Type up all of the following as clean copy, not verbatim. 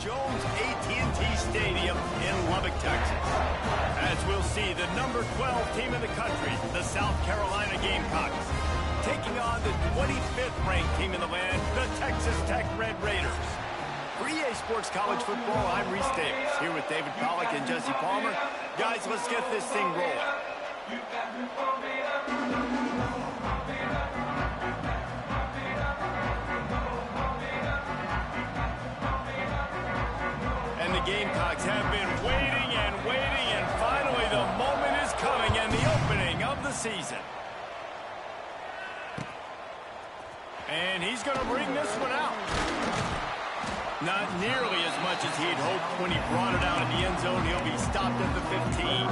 Jones AT&T Stadium in Lubbock, Texas. As we'll see, the number 12 team in the country, the South Carolina Gamecocks, taking on the 25th ranked team in the land, the Texas Tech Red Raiders. For EA Sports College Football, I'm Reese Davis, here with David Pollack and Jesse Palmer. Guys, let's get this thing rolling. And the Gamecocks have been waiting, and finally the moment is coming, and the opening of the season. And he's going to bring this one out. Not nearly as much as he'd hoped when he brought it out in the end zone. He'll be stopped at the 15.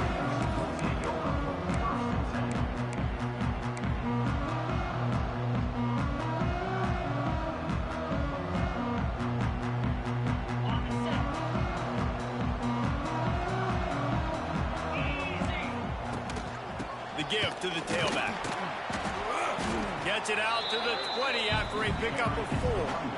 The give to the tailback. Gets it out to the 20 after a pickup of 4.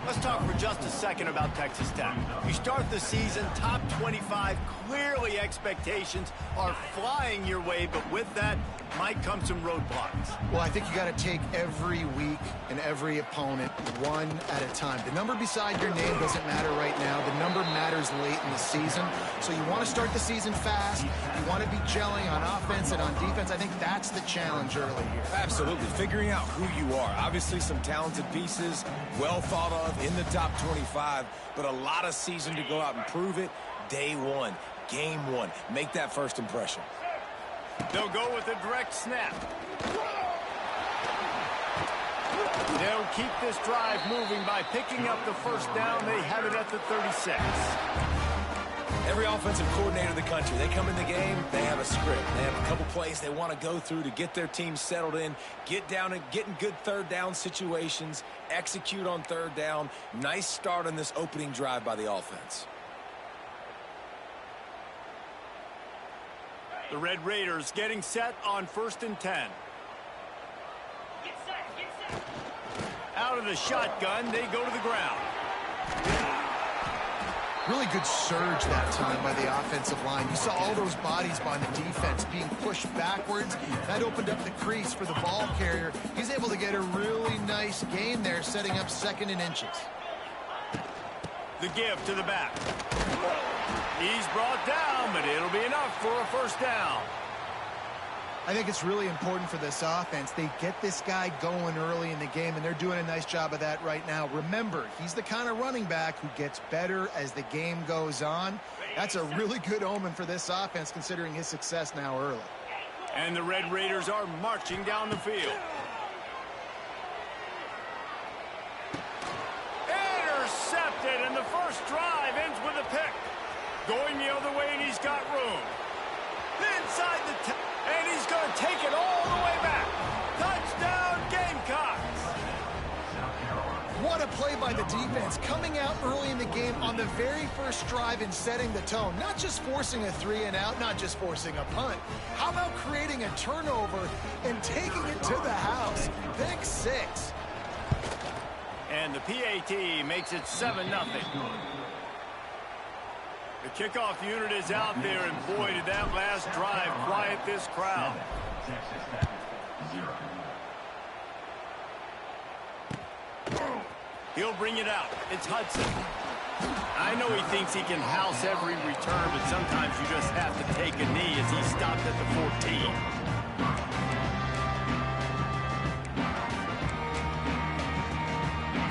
Let's talk for just a second about Texas Tech. You start the season top 25. Clearly expectations are flying your way, but with that might come some roadblocks. Well, I think you got to take every week and every opponent one at a time. The number beside your name doesn't matter right now. The number matters late in the season. So you want to start the season fast. You want to be gelling on offense and on defense. I think that's the challenge early here. Absolutely. Figuring out who you are. Obviously some talented pieces, well thought of in the top 25, but a lot of season to go out and prove it. Day one, game one. Make that first impression. They'll go with a direct snap. They'll keep this drive moving by picking up the first down. They have it at the 36. Every offensive coordinator in the country, they come in the game, they have a script. They have a couple plays they want to go through to get their team settled in, get down and get in good third down situations, execute on third down. Nice start on this opening drive by the offense. The Red Raiders getting set on 1st and 10. Out of the shotgun, they go to the ground. Really good surge that time by the offensive line. You saw all those bodies by the defense being pushed backwards. That opened up the crease for the ball carrier. He's able to get a really nice gain there, setting up 2nd and inches. The give to the back. He's brought down, but it'll be enough for a first down. I think it's really important for this offense. They get this guy going early in the game, and they're doing a nice job of that right now. Remember, he's the kind of running back who gets better as the game goes on. That's a really good omen for this offense, considering his success now early. And the Red Raiders are marching down the field. Intercepted, and the first drive ends with a pick. Going the other way, and he's got room. Inside the and he's going to take it all the way back. Touchdown, Gamecocks. What a play by the defense, coming out early in the game on the very first drive and setting the tone. Not just forcing a 3-and-out, not just forcing a punt. How about creating a turnover and taking it to the house? Pick 6. And the PAT makes it 7-0. The kickoff unit is out there, and boy, did that last drive quiet this crowd. He'll bring it out. It's Hudson. I know he thinks he can house every return, but sometimes you just have to take a knee as he stopped at the 14.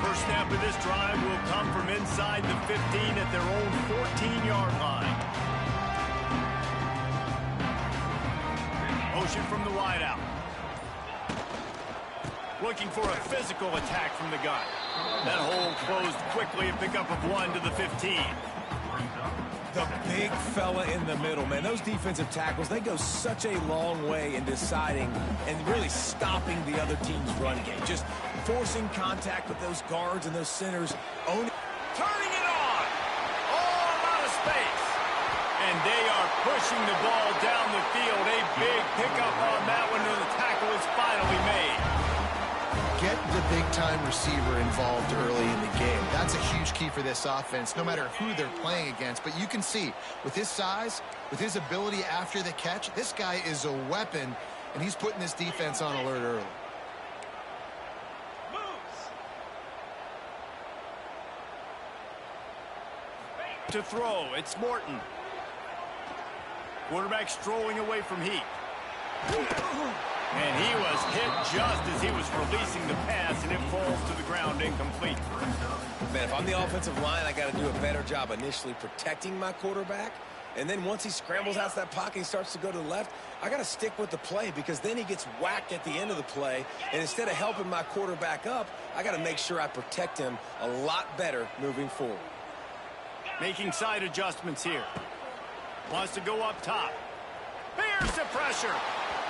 First snap of this drive will come from inside the 15 at their own 14-yard line. Motion from the wideout. Looking for a physical attack from the gun. That hole closed quickly, a pickup of 1 to the 15. The big fella in the middle, man. Those defensive tackles, they go such a long way in deciding and really stopping the other team's run game. Just forcing contact with those guards and those centers. Turning it on. All out of space. And they are pushing the ball down the field. A big pickup on that one, and the tackle is finally made. Get the big-time receiver involved early in the game. That's a huge key for this offense, no matter who they're playing against. But you can see, with his size, with his ability after the catch, this guy is a weapon, and he's putting this defense on alert early. To throw, it's Morton. Quarterback strolling away from Heat. And he was hit just as he was releasing the pass, and it falls to the ground incomplete. Man, if I'm the offensive line, I got to do a better job initially protecting my quarterback. And then once he scrambles out of that pocket, he starts to go to the left, I got to stick with the play because then he gets whacked at the end of the play. And instead of helping my quarterback up, I got to make sure I protect him a lot better moving forward. Making side adjustments here. Wants to go up top. Bears the pressure.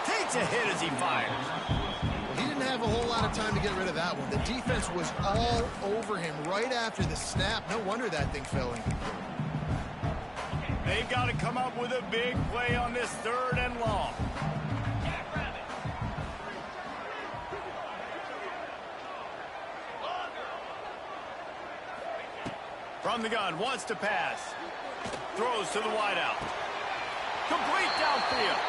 Takes a hit as he fires. Well, he didn't have a whole lot of time to get rid of that one. The defense was all over him right after the snap. No wonder that thing fell in. They've got to come up with a big play on this 3rd and long. From the gun, wants to pass. Throws to the wideout. Complete downfield.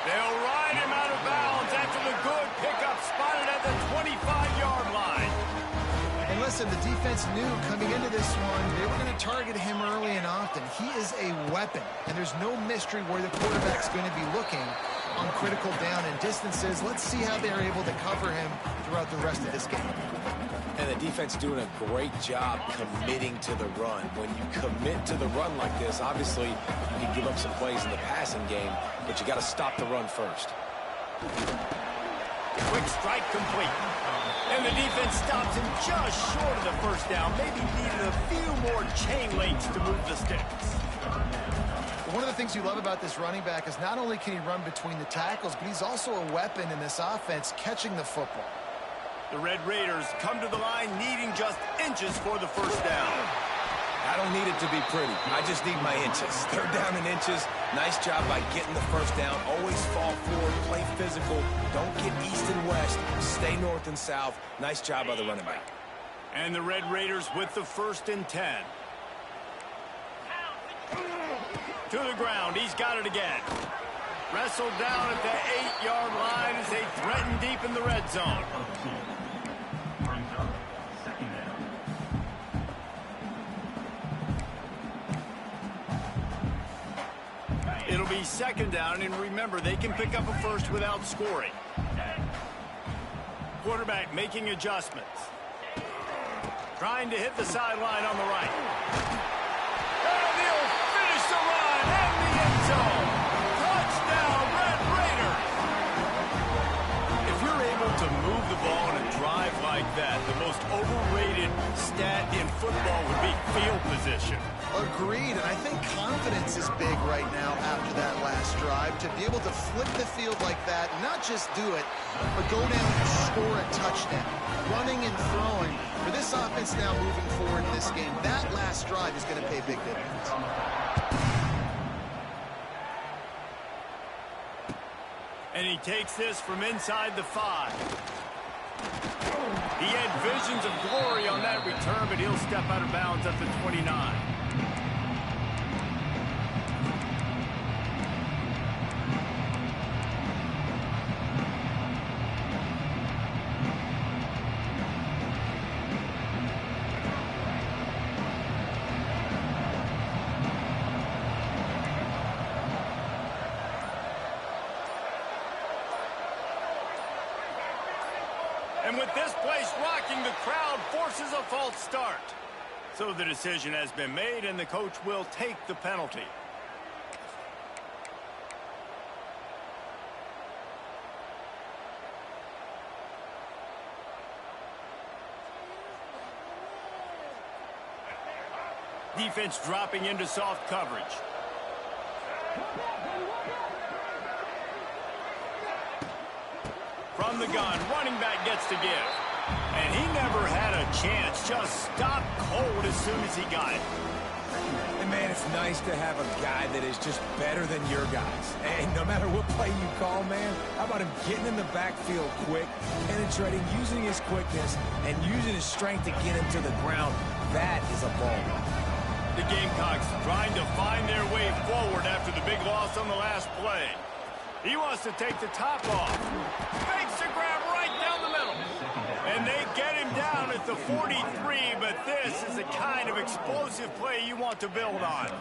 They'll ride him out of bounds after the good pickup spotted at the 25-yard line. And listen, the defense knew coming into this one, they were going to target him early and often. He is a weapon, and there's no mystery where the quarterback's going to be looking on critical down and distances. Let's see how they're able to cover him throughout the rest of this game. And the defense doing a great job committing to the run. When you commit to the run like this, obviously you can give up some plays in the passing game, but you got to stop the run first. Quick strike complete. And the defense stops him just short of the first down. Maybe needed a few more chain links to move the sticks. One of the things you love about this running back is not only can he run between the tackles, but he's also a weapon in this offense catching the football. The Red Raiders come to the line needing just inches for the first down. I don't need it to be pretty. I just need my inches. 3rd down and inches. Nice job by getting the first down. Always fall forward, play physical. Don't get east and west. Stay north and south. Nice job by the running back. And the Red Raiders with the 1st and 10. To the ground. He's got it again. Wrestled down at the 8-yard line as they threaten deep in the red zone. It'll be 2nd down, and remember, they can pick up a first without scoring. Quarterback making adjustments. Trying to hit the sideline on the right. And he'll finish the run and the end zone. Touchdown, Red Raiders! If you're able to move the ball in a drive like that, the most overrated stat in football would be field position. Agreed, and I think confidence is big right now after that last drive. To be able to flip the field like that, not just do it, but go down and score a touchdown. Running and throwing. For this offense now moving forward in this game, that last drive is going to pay big dividends. And he takes this from inside the 5. He had visions of glory on that return, but he'll step out of bounds at the 29. And with this place rocking, the crowd forces a false start. So the decision has been made, and the coach will take the penalty. Defense dropping into soft coverage. From the gun, running back gets to give. And he never had a chance. Just stopped cold as soon as he got it. And man, it's nice to have a guy that is just better than your guys. And no matter what play you call, man, how about him getting in the backfield quick, penetrating, using his quickness, and using his strength to get him to the ground. That is a ball. The Gamecocks trying to find their way forward after the big loss on the last play. He wants to take the top off. Makes the grab right down the middle. And they get him down at the 43, but this is the kind of explosive play you want to build on.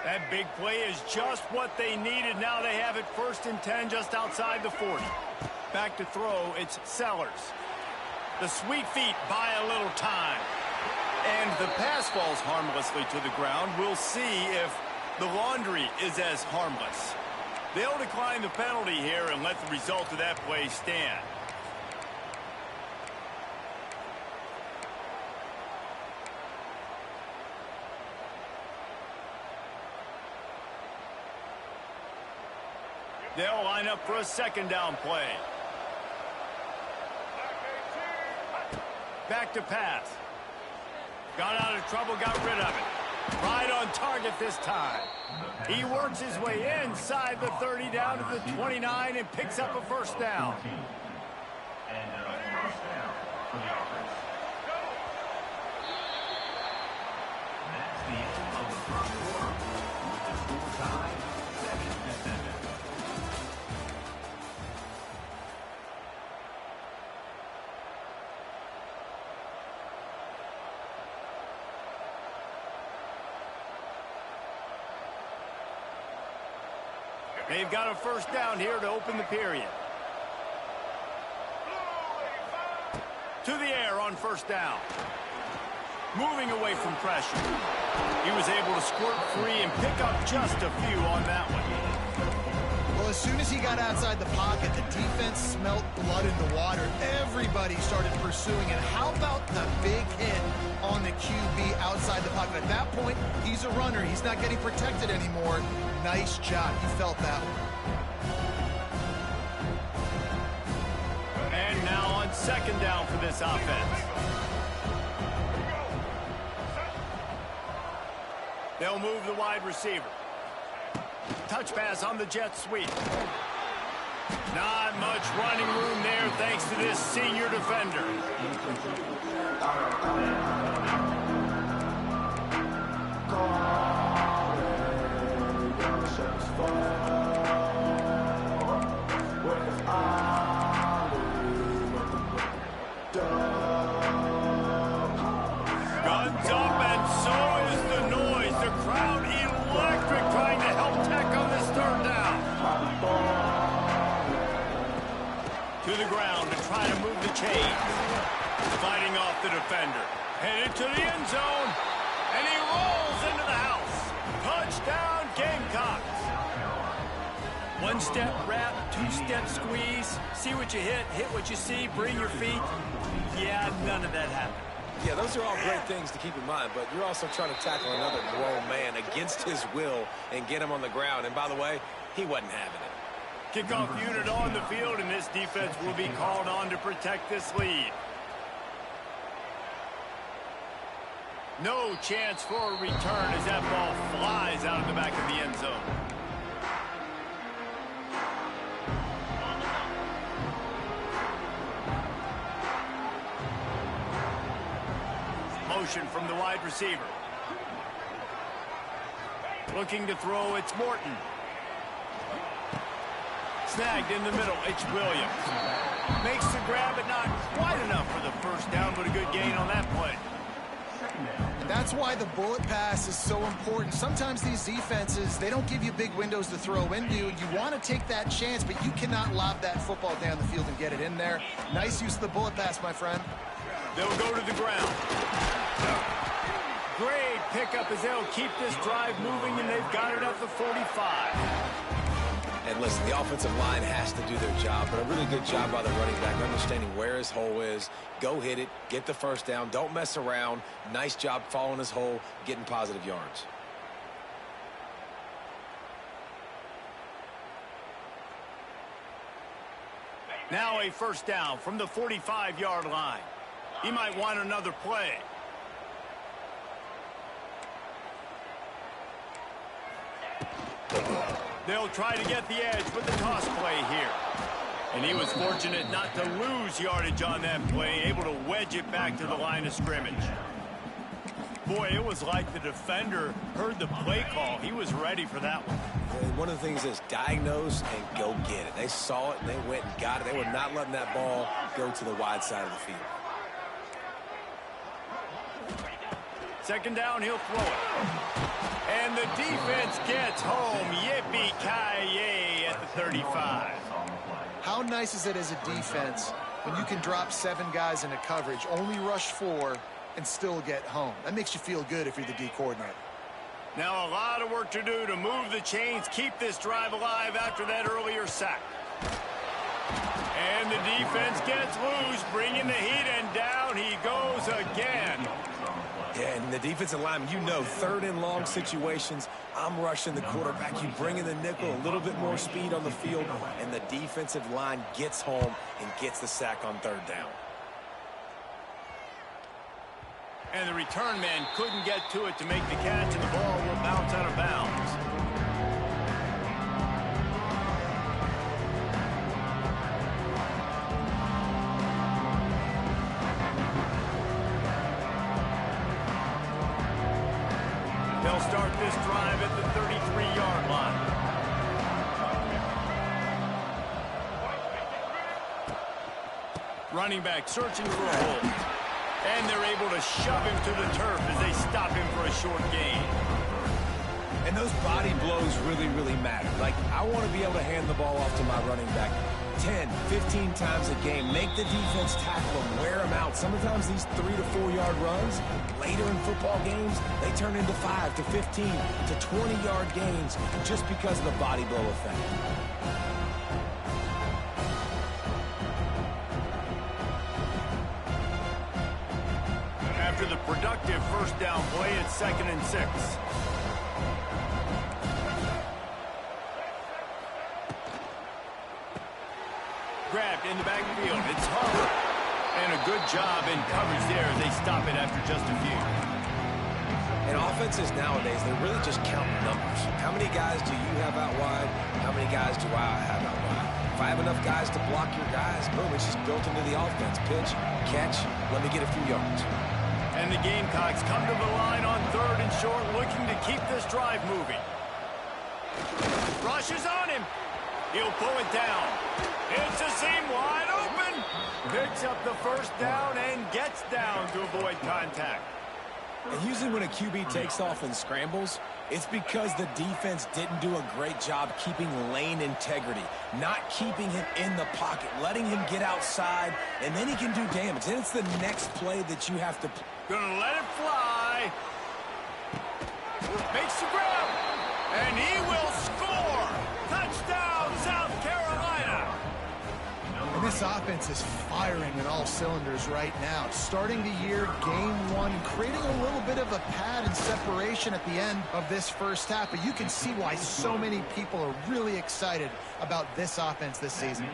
That big play is just what they needed. Now they have it 1st and 10 just outside the 40. Back to throw, it's Sellers. The sweet feet buy a little time. And the pass falls harmlessly to the ground. We'll see if the laundry is as harmless. They'll decline the penalty here and let the result of that play stand. They'll line up for a 2nd down play. Back to pass. Got out of trouble, got rid of it. Right on target this time. He works his way inside the 30 down to the 29 and picks up a 1st down. And a 1st down for the offense. That's the end of the 1st quarter. With the score tied 7-7. They've got a 1st down here to open the period. To the air on 1st down. Moving away from pressure. He was able to squirt free and pick up just a few on that one. Well, as soon as he got outside the pocket, the defense smelt blood in the water. Everybody started pursuing it. How about the big hit on the QB outside the pocket? At that point, he's a runner. He's not getting protected anymore. Nice job. He felt that one. And now on 2nd down for this offense. They'll move the wide receiver. Touch pass on the jet sweep. Not much running room there thanks to this senior defender. Guns up, and so is the noise. The crowd electric, trying to help Tech on this 3rd down. To the ground to try to move the chains. Fighting off the defender. Headed to the end zone. And he rolls into the house. Touchdown, Gamecocks. 1-step wrap, 2-step squeeze. See what you hit what you see, bring your feet. Yeah, none of that happened. Yeah, those are all great things to keep in mind, but you're also trying to tackle another grown man against his will and get him on the ground. And by the way, he wasn't having it. Kickoff unit on the field, and this defense will be called on to protect this lead. No chance for a return as that ball flies out of the back of the end zone. Motion from the wide receiver. Looking to throw, it's Morton. Snagged in the middle, it's Williams. Makes the grab, but not quite enough for the 1st down, but a good gain on that play. And that's why the bullet pass is so important. Sometimes these defenses, they don't give you big windows to throw into. You want to take that chance, but you cannot lob that football down the field and get it in there. Nice use of the bullet pass, my friend. They'll go to the ground. Great pickup as they'll keep this drive moving, and they've got it at the 45. And listen, the offensive line has to do their job, but a really good job by the running back, understanding where his hole is. Go hit it, get the 1st down, don't mess around. Nice job following his hole, getting positive yards. Now a first down from the 45-yard line. He might want another play. They'll try to get the edge with the toss play here. And he was fortunate not to lose yardage on that play, able to wedge it back to the line of scrimmage. Boy, it was like the defender heard the play call. He was ready for that one. And one of the things is diagnose and go get it. They saw it and they went and got it. They were not letting that ball go to the wide side of the field. Second down, he'll throw it. And the defense gets home. Yippee-ki-yay at the 35. How nice is it as a defense when you can drop 7 guys into coverage, only rush 4, and still get home? That makes you feel good if you're the D coordinator. Now a lot of work to do to move the chains, keep this drive alive after that earlier sack. And the defense gets loose, bringing the heat, and down he goes again. Yeah, and the defensive lineman, you know, third and long situations, I'm rushing the quarterback. You bring in the nickel, a little bit more speed on the field, and the defensive line gets home and gets the sack on third down. And the return man couldn't get to it to make the catch, and the ball will bounce out of bounds. They'll start this drive at the 33-yard line. Running back searching for a hole. And they're able to shove him to the turf as they stop him for a short gain. And those body blows really, really matter. Like, I want to be able to hand the ball off to my running back 10, 15 times a game. Make the defense tackle them, wear them out. Sometimes these 3 to 4 yard runs, later in football games, they turn into 5 to 15 to 20-yard gains just because of the body blow effect. After the productive first down play, it's 2nd and 6. Grabbed in the backfield. It's Harper. And a good job in coverage there. They stop it after just a few. And offenses nowadays, they're really just counting numbers. How many guys do you have out wide? How many guys do I have out wide? If I have enough guys to block your guys, boom, it's just built into the offense. Pitch, catch, let me get a few yards. And the Gamecocks come to the line on 3rd and short, looking to keep this drive moving. Rushes on him. He'll pull it down. It's a seam wide open. Picks up the first down and gets down to avoid contact. And usually when a QB takes off and scrambles, it's because the defense didn't do a great job keeping lane integrity, not keeping him in the pocket, letting him get outside, and then he can do damage. Then it's the next play that you have to play. Gonna let it fly. Makes the grab. And he will score. Touchdown, South Carolina. And this offense is firing on all cylinders right now. Starting the year, game 1, creating a little bit of a pad and separation at the end of this first half. But you can see why so many people are really excited about this offense this season.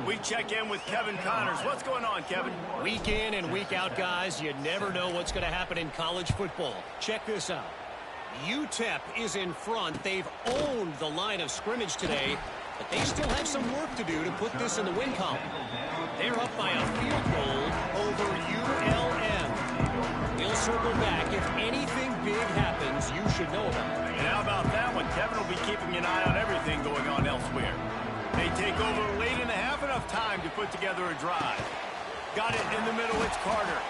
We check in with Kevin Connors. What's going on, Kevin? Week in and week out, guys, you never know what's going to happen in college football. Check this out. UTEP is in front. They've owned the line of scrimmage today, but they still have some work to do to put this in the win column. They're up by a field goal over ULM. We'll circle back. If anything big happens, you should know about it. And how about that one? Kevin will be keeping an eye on everything going on elsewhere. They take over late in the half, enough time to put together a drive. Got it in the middle, it's Carter.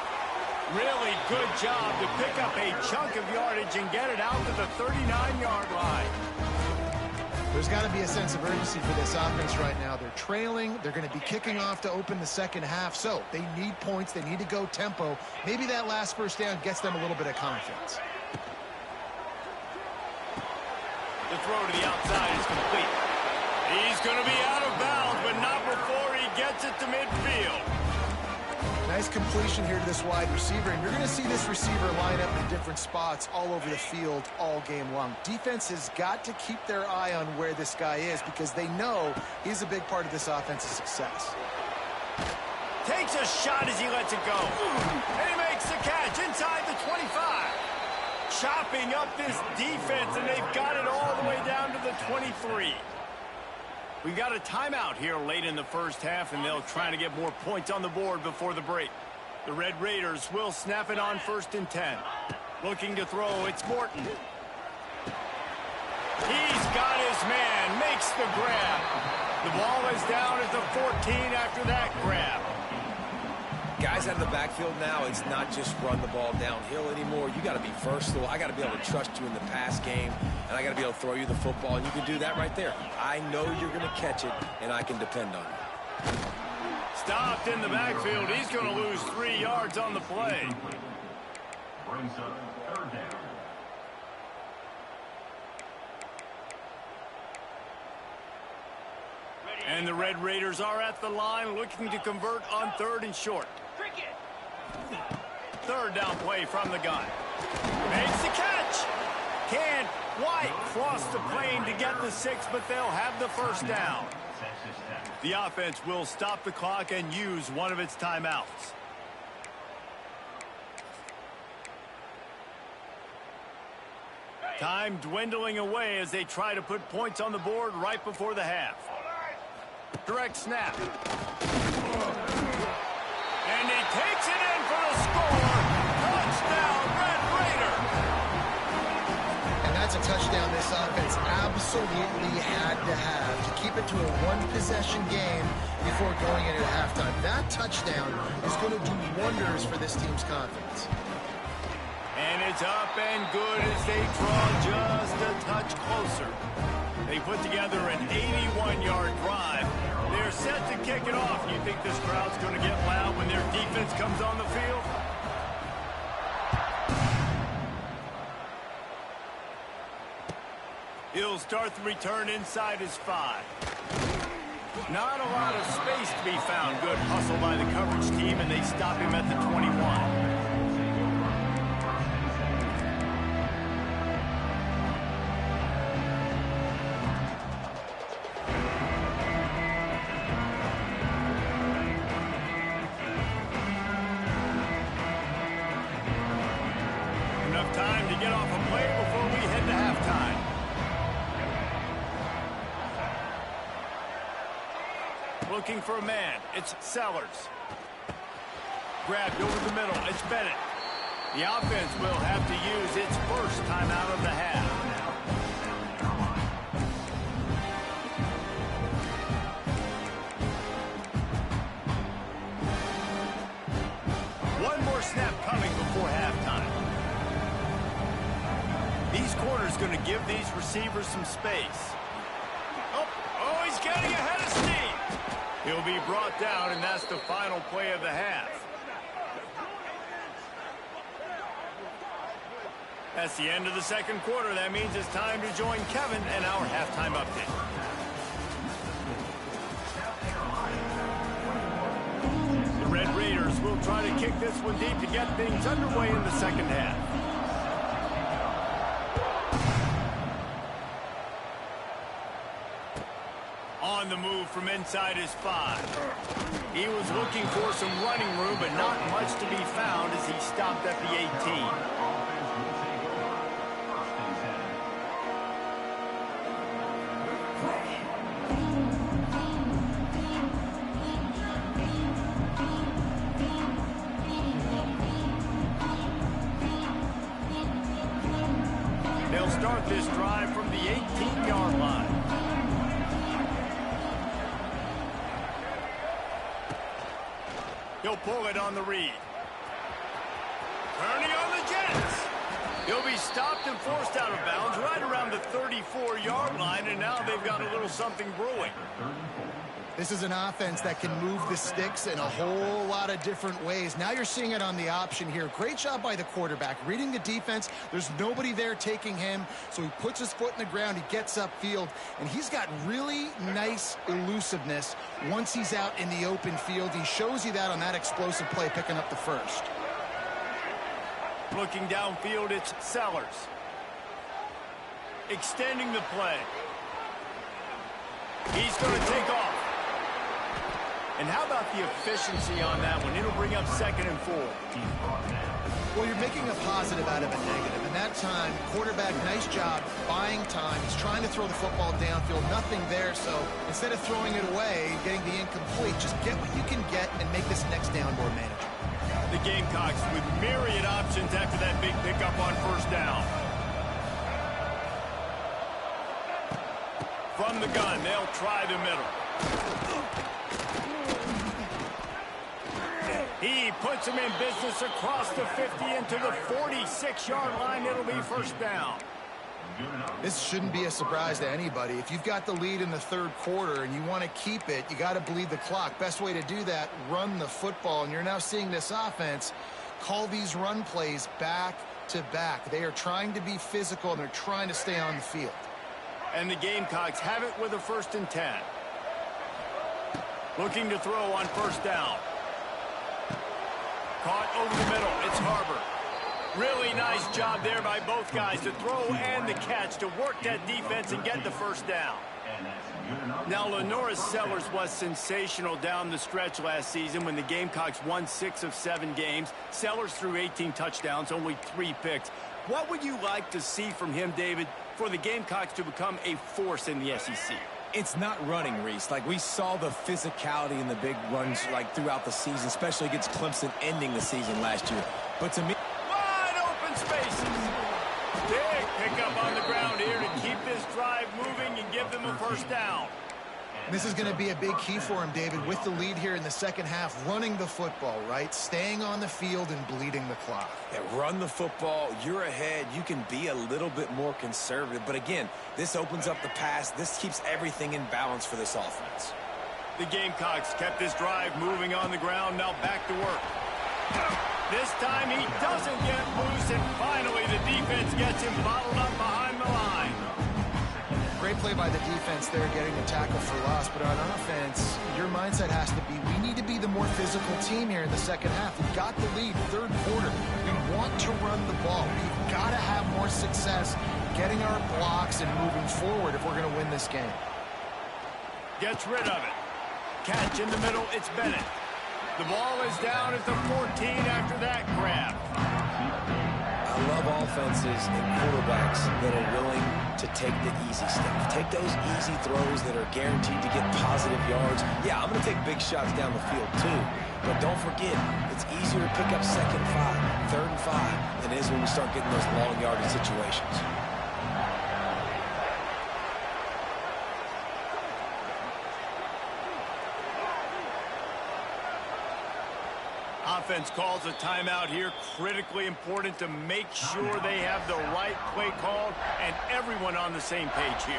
Really good job to pick up a chunk of yardage and get it out to the 39-yard line. There's got to be a sense of urgency for this offense right now. They're trailing. They're going to be kicking off to open the second half. So they need points. They need to go tempo. Maybe that last first down gets them a little bit of confidence. The throw to the outside is complete. He's going to be out of bounds, but not before he gets it to midfield. Nice completion here to this wide receiver, and you're going to see this receiver line up in different spots all over the field all game long. Defense has got to keep their eye on where this guy is because they know he's a big part of this offense's success. Takes a shot as he lets it go. And he makes the catch inside the 25. Chopping up this defense, and they've got it all the way down to the 23. We got a timeout here late in the first half, and they'll try to get more points on the board before the break. The Red Raiders will snap it on 1st and 10. Looking to throw, it's Morton. He's got his man, makes the grab. The ball is down at the 14 after that grab. Guys out of the backfield now, it's not just run the ball downhill anymore. You got to be versatile. I got to be able to trust you in the pass game, and I got to be able to throw you the football, and you can do that right there. I know you're going to catch it, and I can depend on you. Stopped in the backfield. He's going to lose 3 yards on the play. Brings up 3rd down. And the Red Raiders are at the line looking to convert on 3rd and short. 3rd down play from the gun. Makes the catch. Can't quite cross the plane to get the 6, but they'll have the 1st down. The offense will stop the clock and use one of its timeouts. Time dwindling away as they try to put points on the board right before the half. Direct snap. And he takes it in for the score. Touchdown, Red Raider. And that's a touchdown this offense absolutely had to have to keep it to a one-possession game before going into halftime. That touchdown is going to do wonders for this team's confidence. And it's up and good as they draw just a touch closer. They put together an 81-yard drive. They're set to kick it off. You think this crowd's going to get loud when their defense comes on the field? He'll start the return inside his 5. Not a lot of space to be found. Good hustle by the coverage team, and they stop him at the 21. Time to get off a play before we head to halftime. Looking for a man. It's Sellers. Grabbed over the middle. It's Bennett. The offense will have to use its 1st timeout of the half. One more snap coming before halftime. These corners going to give these receivers some space. Oh, he's getting ahead of steam. He'll be brought down, and that's the final play of the half. That's the end of the 2nd quarter. That means it's time to join Kevin and our halftime update. The Red Raiders will try to kick this one deep to get things underway in the 2nd half. On the move from inside his 5. He was looking for some running room, but not much to be found as he stopped at the 18. They'll start this drive from the 18-yard line. He'll pull it on the read. Turning on the Jets. He'll be stopped and forced out of bounds right around the 34-yard line, and now they've got a little something brewing. This is an offense that can move the sticks in a whole lot of different ways. Now you're seeing it on the option here. Great job by the quarterback. Reading the defense, there's nobody there taking him, so he puts his foot in the ground, he gets upfield, and he's got really nice elusiveness once he's out in the open field. He shows you that on that explosive play, picking up the 1st. Looking downfield, it's Sellers. Extending the play. He's going to take off. And how about the efficiency on that one? It'll bring up 2nd and 4. Well, you're making a positive out of a negative. And that time, quarterback, nice job buying time. He's trying to throw the football downfield. Nothing there. So instead of throwing it away, getting the incomplete, just get what you can get and make this next down more manageable. The Gamecocks with myriad options after that big pickup on 1st down. From the gun, they'll try the middle. He puts him in business across the 50 into the 46-yard line. It'll be 1st down. This shouldn't be a surprise to anybody. If you've got the lead in the 3rd quarter and you want to keep it, you got to bleed the clock. Best way to do that, run the football. And you're now seeing this offense call these run plays back to back. They are trying to be physical, and they're trying to stay on the field. And the Gamecocks have it with a 1st and 10. Looking to throw on 1st down. Caught over the middle. It's Harbor. Really nice job there by both guys to throw and the catch to work that defense and get the 1st down. Now, Lenora Sellers was sensational down the stretch last season when the Gamecocks won 6 of 7 games. Sellers threw 18 touchdowns, only 3 picks. What would you like to see from him, David, for the Gamecocks to become a force in the SEC? It's not running, Reese. Like, we saw the physicality in the big runs, like, throughout the season, especially against Clemson ending the season last year. But to me, wide open spaces. Big pickup on the ground here to keep this drive moving and give them a 1st down. This is going to be a big key for him, David, with the lead here in the 2nd half, running the football, right? Staying on the field and bleeding the clock. Yeah, run the football. You're ahead. You can be a little bit more conservative. But again, this opens up the pass. This keeps everything in balance for this offense. The Gamecocks kept this drive moving on the ground. Now back to work. This time he doesn't get loose, and finally the defense gets him bottled up behind the line. Great play by the defense there, getting the tackle for loss. But on offense, your mindset has to be, we need to be the more physical team here in the 2nd half. We've got the lead, 3rd quarter. We want to run the ball. We've got to have more success getting our blocks and moving forward if we're going to win this game. Gets rid of it. Catch in the middle, it's Bennett. The ball is down at the 14 after that grab. I love offenses and quarterbacks that are willing to take the easy stuff. Take those easy throws that are guaranteed to get positive yards. Yeah, I'm going to take big shots down the field too. But don't forget, it's easier to pick up 2nd and 5, 3rd and 5 than it is when we start getting those long yardage situations. Offense calls a timeout here. Critically important to make sure they have the right play called and everyone on the same page here.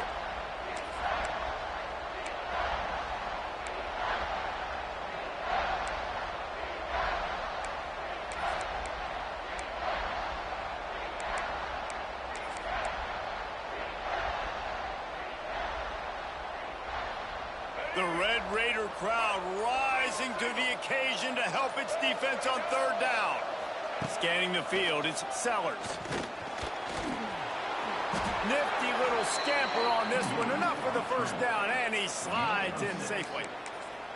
The Red Raider crowd rising to the occasion to help its defense on 3rd down. Scanning the field, it's Sellers. Nifty little scamper on this one. Enough for the 1st down, and he slides in safely.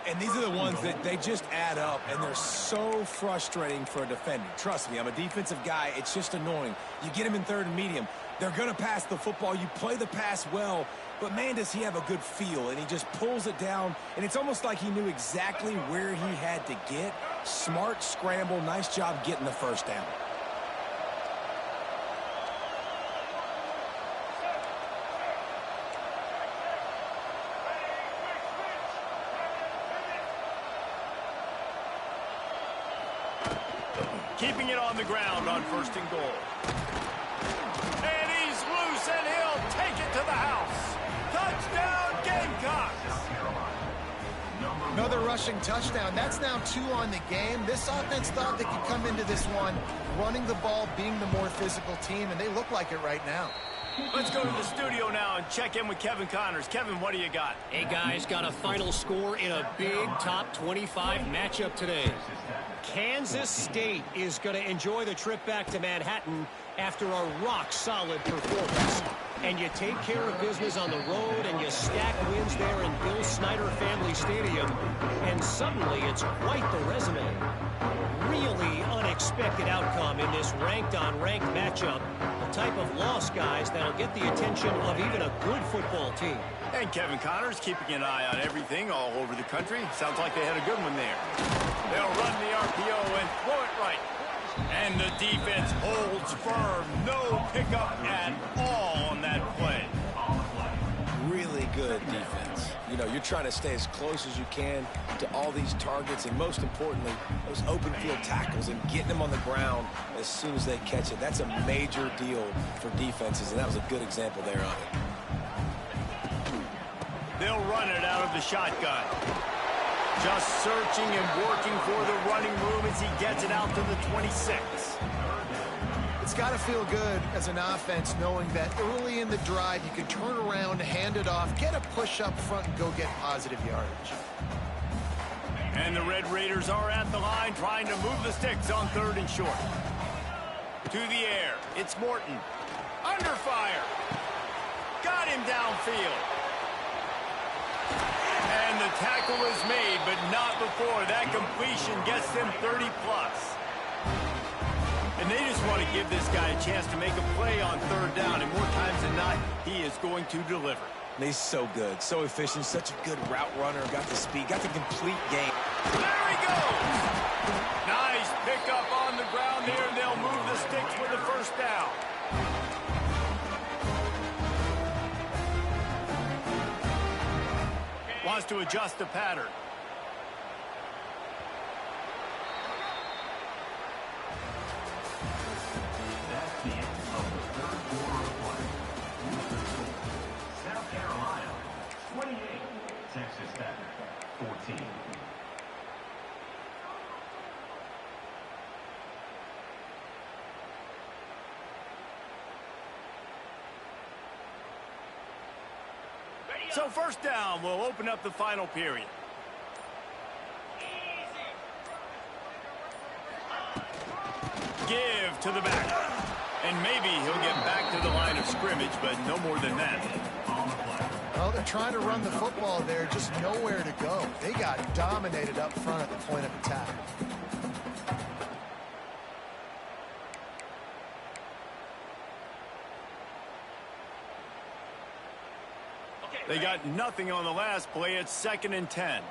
And these are the ones that they just add up, and they're so frustrating for a defender. Trust me, I'm a defensive guy. It's just annoying. You get him in 3rd and medium. They're going to pass the football. You play the pass well, but, man, does he have a good feel. And he just pulls it down, and it's almost like he knew exactly where he had to get. Smart scramble. Nice job getting the 1st down. Keeping it on the ground on 1st and goal. And he's loose, and he'll take it to the house. Touchdown, Gamecocks! Another rushing touchdown. That's now 2 on the game. This offense thought they could come into this one running the ball, being the more physical team, and they look like it right now. Let's go to the studio now and check in with Kevin Connors. Kevin, what do you got? Hey, guys, got a final score in a big top 25 matchup today. Kansas State is going to enjoy the trip back to Manhattan after a rock-solid performance. And you take care of business on the road, and you stack wins there in Bill Snyder Family Stadium, and suddenly it's quite the resume. Really unexpected outcome in this ranked-on-ranked matchup. The type of loss, guys, that'll get the attention of even a good football team. And Kevin Connor's keeping an eye on everything all over the country. Sounds like they had a good one there. They'll run the RPO and throw it right. And the defense holds firm. No pickup at all on that play. Really good defense. You know, you're trying to stay as close as you can to all these targets, and most importantly, those open field tackles and getting them on the ground as soon as they catch it. That's a major deal for defenses, and that was a good example there of it. They'll run it out of the shotgun. Just searching and working for the running room as he gets it out to the 26. It's got to feel good as an offense knowing that early in the drive you can turn around, hand it off, get a push up front, and go get positive yardage. And the Red Raiders are at the line trying to move the sticks on 3rd and short. To the air. It's Morton. Under fire. Got him downfield. And the tackle is made, but not before that completion gets them 30+. And they just want to give this guy a chance to make a play on 3rd down, and more times than not, he is going to deliver. And he's so good, so efficient, such a good route runner, got the speed, got the complete game. There he goes! Nice pickup on the ground there, and they'll move the sticks for the 1st down. Wants to adjust the pattern. That's the end of the 3rd quarter of play. South Carolina, 28. Texas Tech, 14. So 1st down will open up the final period. Give to the back. And maybe he'll get back to the line of scrimmage, but no more than that. Well, they're trying to run the football there, just nowhere to go. They got dominated up front at the point of attack. They got nothing on the last play. It's 2nd and 10.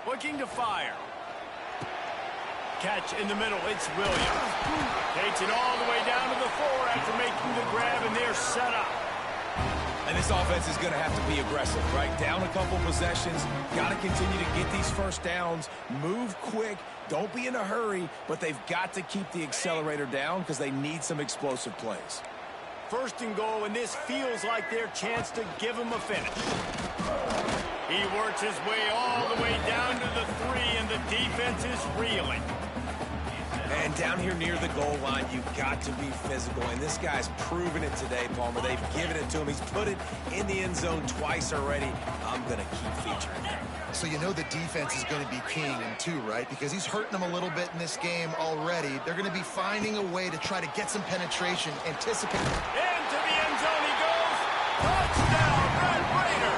Looking to fire. Catch in the middle. It's Williams. Takes it all the way down to the 4 after making the grab, and they're set up. And this offense is going to have to be aggressive, right? Down a couple possessions, got to continue to get these 1st downs, move quick, don't be in a hurry, but they've got to keep the accelerator down because they need some explosive plays. 1st and goal, and this feels like their chance to give them a finish. He works his way all the way down to the 3, and the defense is reeling. And down here near the goal line, you've got to be physical. And this guy's proven it today, Palmer. They've given it to him. He's put it in the end zone twice already. I'm going to keep featuring him. So you know the defense is going to be keying him too, right? Because he's hurting them a little bit in this game already. They're going to be finding a way to try to get some penetration, anticipate. Into the end zone he goes. Touchdown, Red Raider.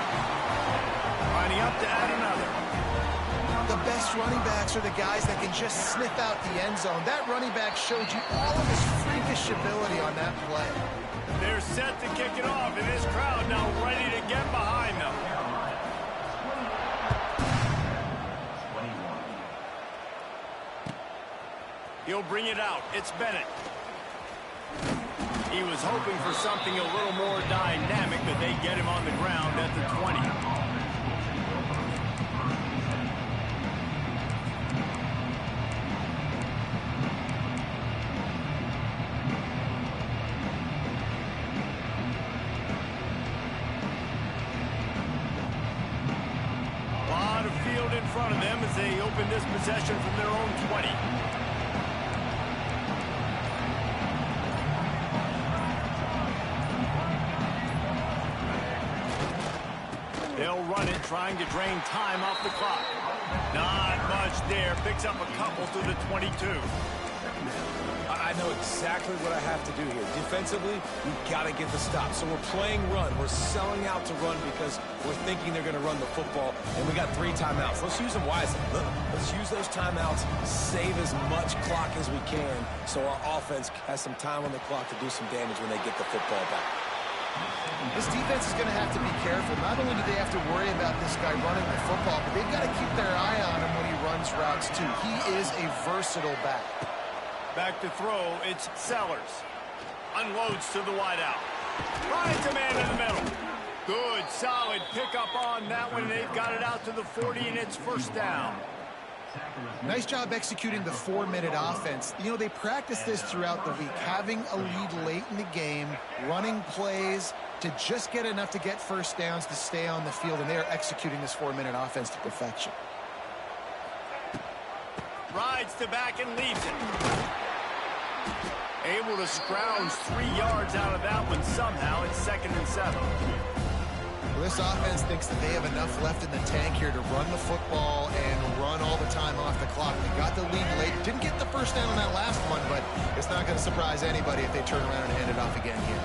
Lining up to add another. The best running backs are the guys that can just sniff out the end zone. That running back showed you all of his freakish ability on that play. They're set to kick it off, and this crowd now ready to get behind them. He'll bring it out. It's Bennett. He was hoping for something a little more dynamic, but they get him on the ground at the 20. In front of them as they open this possession from their own 20. They'll run run it, trying to drain time off the clock. Not much there. Picks up a couple to the 22. I know exactly what I have to do here. Defensively, we've got to get the stop. So we're playing run. We're selling out to run because we're thinking they're going to run the football, and we got 3 timeouts. Let's use them wisely. Let's use those timeouts, save as much clock as we can so our offense has some time on the clock to do some damage when they get the football back. This defense is going to have to be careful. Not only do they have to worry about this guy running the football, but they've got to keep their eye on him when he runs routes, too. He is a versatile back. Back to throw, it's Sellers. Unloads to the wideout. Finds a man in the middle. Good, solid pickup on that one. They've got it out to the 40, and it's first down. Nice job executing the 4-minute offense. You know, they practice this throughout the week, having a lead late in the game, running plays to just get enough to get first downs to stay on the field, and they are executing this 4-minute offense to perfection. Rides the back and leaves it. Able to scrounge 3 yards out of that one somehow. It's 2nd and 7. Well, this offense thinks that they have enough left in the tank here to run the football and run all the time off the clock. They got the lead late. Didn't get the first down on that last one, but it's not going to surprise anybody if they turn around and hand it off again here.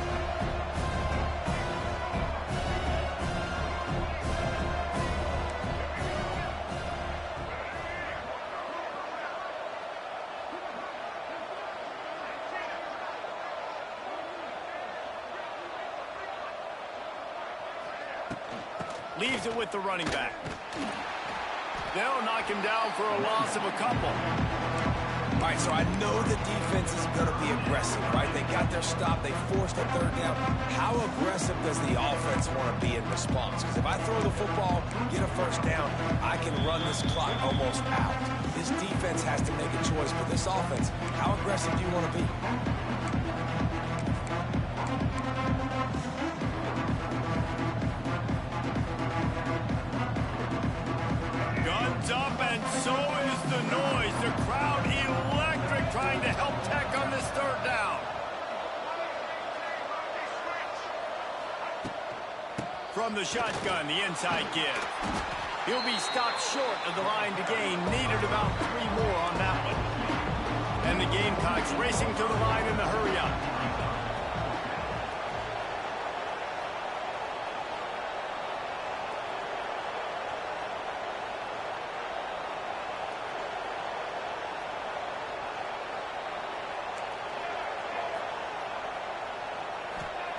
Leaves it with the running back. They'll knock him down for a loss of a couple. All right, so I know the defense is going to be aggressive, right? They got their stop. They forced a 3rd down. How aggressive does the offense want to be in response? Because if I throw the football, get a first down, I can run this clock almost out. This defense has to make a choice. But this offense, how aggressive do you want to be? Up, and so is the noise. The crowd electric, trying to help Tech on this 3rd down. From the shotgun, the inside give. He'll be stopped short of the line to gain. Needed about 3 more on that one. And the Gamecocks racing to the line in the hurry up.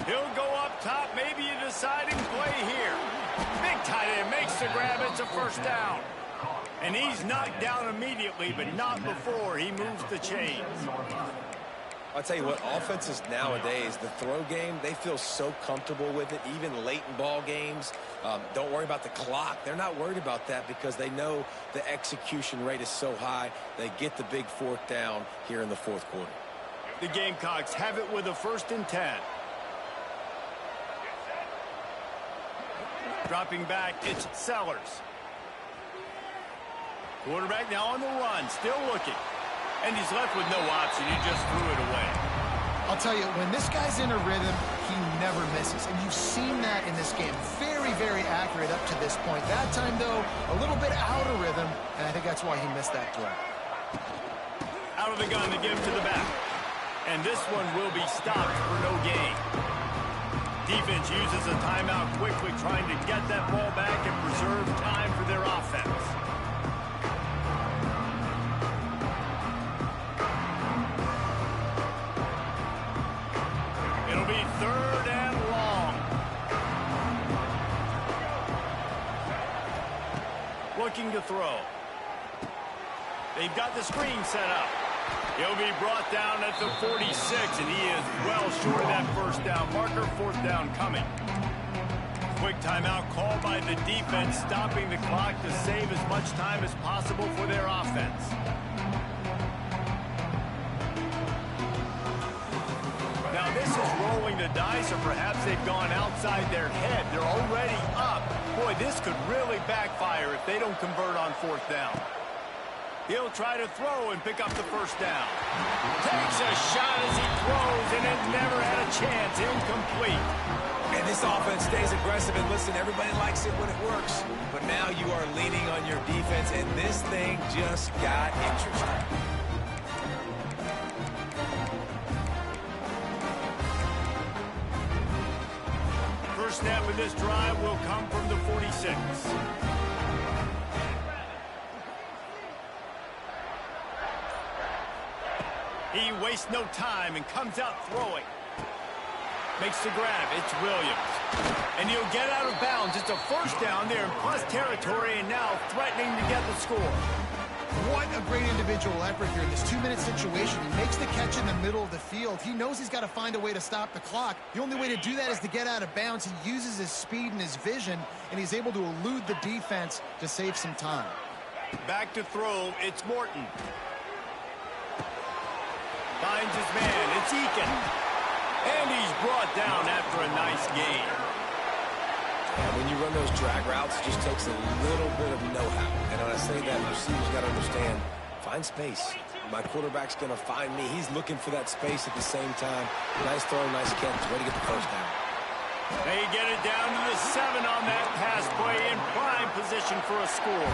He'll go up top, maybe a deciding play here. Big tight end makes the grab. It's a first down. And he's knocked down immediately, but not before he moves the chains. I'll tell you what, offenses nowadays, the throw game, they feel so comfortable with it, even late in ball games. Don't worry about the clock. They're not worried about that because they know the execution rate is so high. They get the big 4th down here in the 4th quarter. The Gamecocks have it with a 1st and 10. Dropping back, it's Sellers. Quarterback now on the run, still looking. And he's left with no option. He just threw it away. I'll tell you, when this guy's in a rhythm, he never misses. And you've seen that in this game. Very, very accurate up to this point. That time, though, a little bit out of rhythm, and I think that's why he missed that throw. Out of the gun to give to the back. And this one will be stopped for no gain. Defense uses a timeout quickly, trying to get that ball back and preserve time for their offense. It'll be 3rd and long. Looking to throw. They've got the screen set up. He'll be brought down at the 46, and he is well short of that first down marker. 4th down coming. Quick timeout called by the defense, stopping the clock to save as much time as possible for their offense. Now this is rolling the dice, or perhaps they've gone outside their head. They're already up. Boy, this could really backfire if they don't convert on 4th down. He'll try to throw and pick up the first down. Takes a shot as he throws, and it never had a chance. Incomplete. And this offense stays aggressive, and listen, everybody likes it when it works. But now you are leaning on your defense, and this thing just got interesting. First snap of this drive will come from the 46. He wastes no time and comes out throwing. Makes the grab. It's Williams. And he'll get out of bounds. It's a first down there in plus territory, and now threatening to get the score. What a great individual effort here in this 2-minute situation. He makes the catch in the middle of the field. He knows he's got to find a way to stop the clock. The only way to do that is to get out of bounds. He uses his speed and his vision, and he's able to elude the defense to save some time. Back to throw. It's Morton. Finds his man. It's Eakin. And he's brought down after a nice gain. And when you run those drag routes, it just takes a little bit of know-how. And when I say that, receivers got to understand, find space. My quarterback's going to find me. He's looking for that space at the same time. Nice throw, nice catch. Way to get the first down. They get it down to the 7 on that pass play in prime position for a score.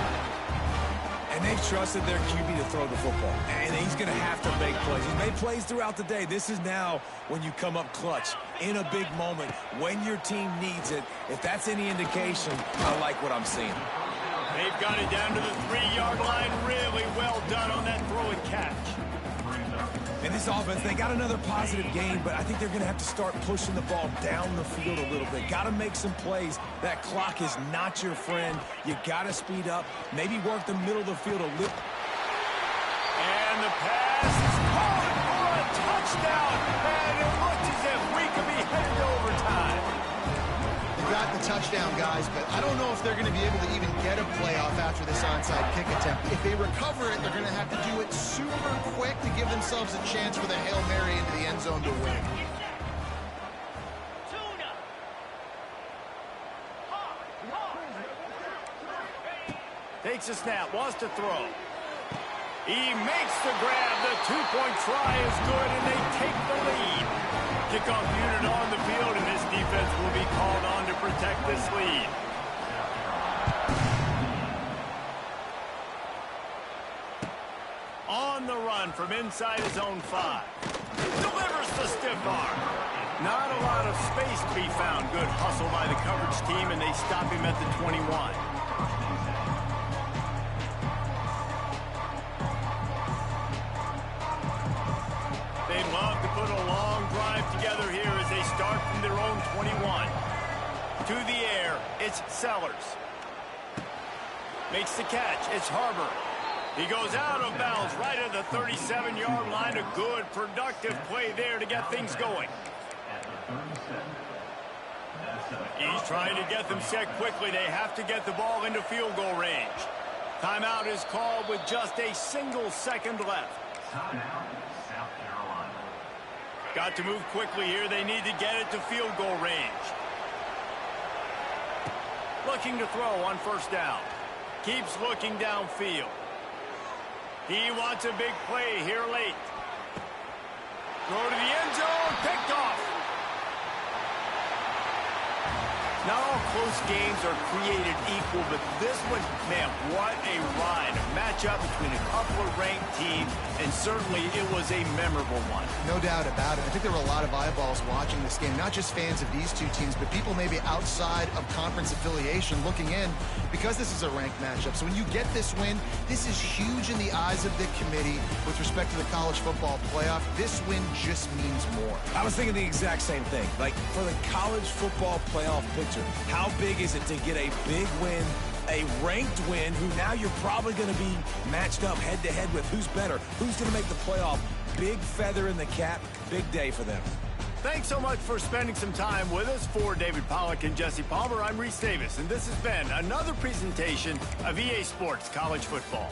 And they've trusted their QB to throw the football. And he's going to have to make plays. He's made plays throughout the day. This is now when you come up clutch in a big moment when your team needs it. If that's any indication, I like what I'm seeing. They've got it down to the 3-yard line. Really well done on that throw and catch. In this offense, they got another positive gain, but I think they're going to have to start pushing the ball down the field a little bit. Got to make some plays. That clock is not your friend. You got to speed up. Maybe work the middle of the field a little. And the pass is caught for a touchdown. And it looks as if we could be headed to overtime. They got the touchdown, guys, but I don't know if they're going to be able to even get a playoff after this onside kick attempt. If they recover it, they're going to have to do it super quick to give themselves a chance for the Hail Mary into the end zone to win. Takes a snap, wants to throw. He makes the grab. The 2-point try is good, and they take the lead. Kickoff unit on the field, and this defense will be called on to protect this lead. On the run from inside his own 5. Delivers the stiff arm. Not a lot of space to be found. Good hustle by the coverage team, and they stop him at the 21. They'd love to put a long drive together here as they start from their own 21. To the air, it's Sellers. Makes the catch, it's Harbor. He goes out of bounds right at the 37-yard line. A good, productive play there to get things going. He's trying to get them set quickly. They have to get the ball into field goal range. Timeout is called with just a single second left. Timeout, South Carolina. Got to move quickly here. They need to get it to field goal range. Looking to throw on first down. Keeps looking downfield. He wants a big play here late. Throw to the end zone. Picked off. Not all close games are created equal, but this one, man, what a ride. A matchup between a couple of ranked teams, and certainly it was a memorable one. No doubt about it. I think there were a lot of eyeballs watching this game, not just fans of these two teams, but people maybe outside of conference affiliation looking in because this is a ranked matchup. So when you get this win, this is huge in the eyes of the committee with respect to the college football playoff. This win just means more. I was thinking the exact same thing. Like, for the college football playoff picture, how big is it to get a big win, a ranked win, who now you're probably going to be matched up head-to-head with who's better, who's going to make the playoff. Big feather in the cap, big day for them. Thanks so much for spending some time with us. For David Pollack and Jesse Palmer, I'm Reese Davis, and this has been another presentation of EA Sports College Football.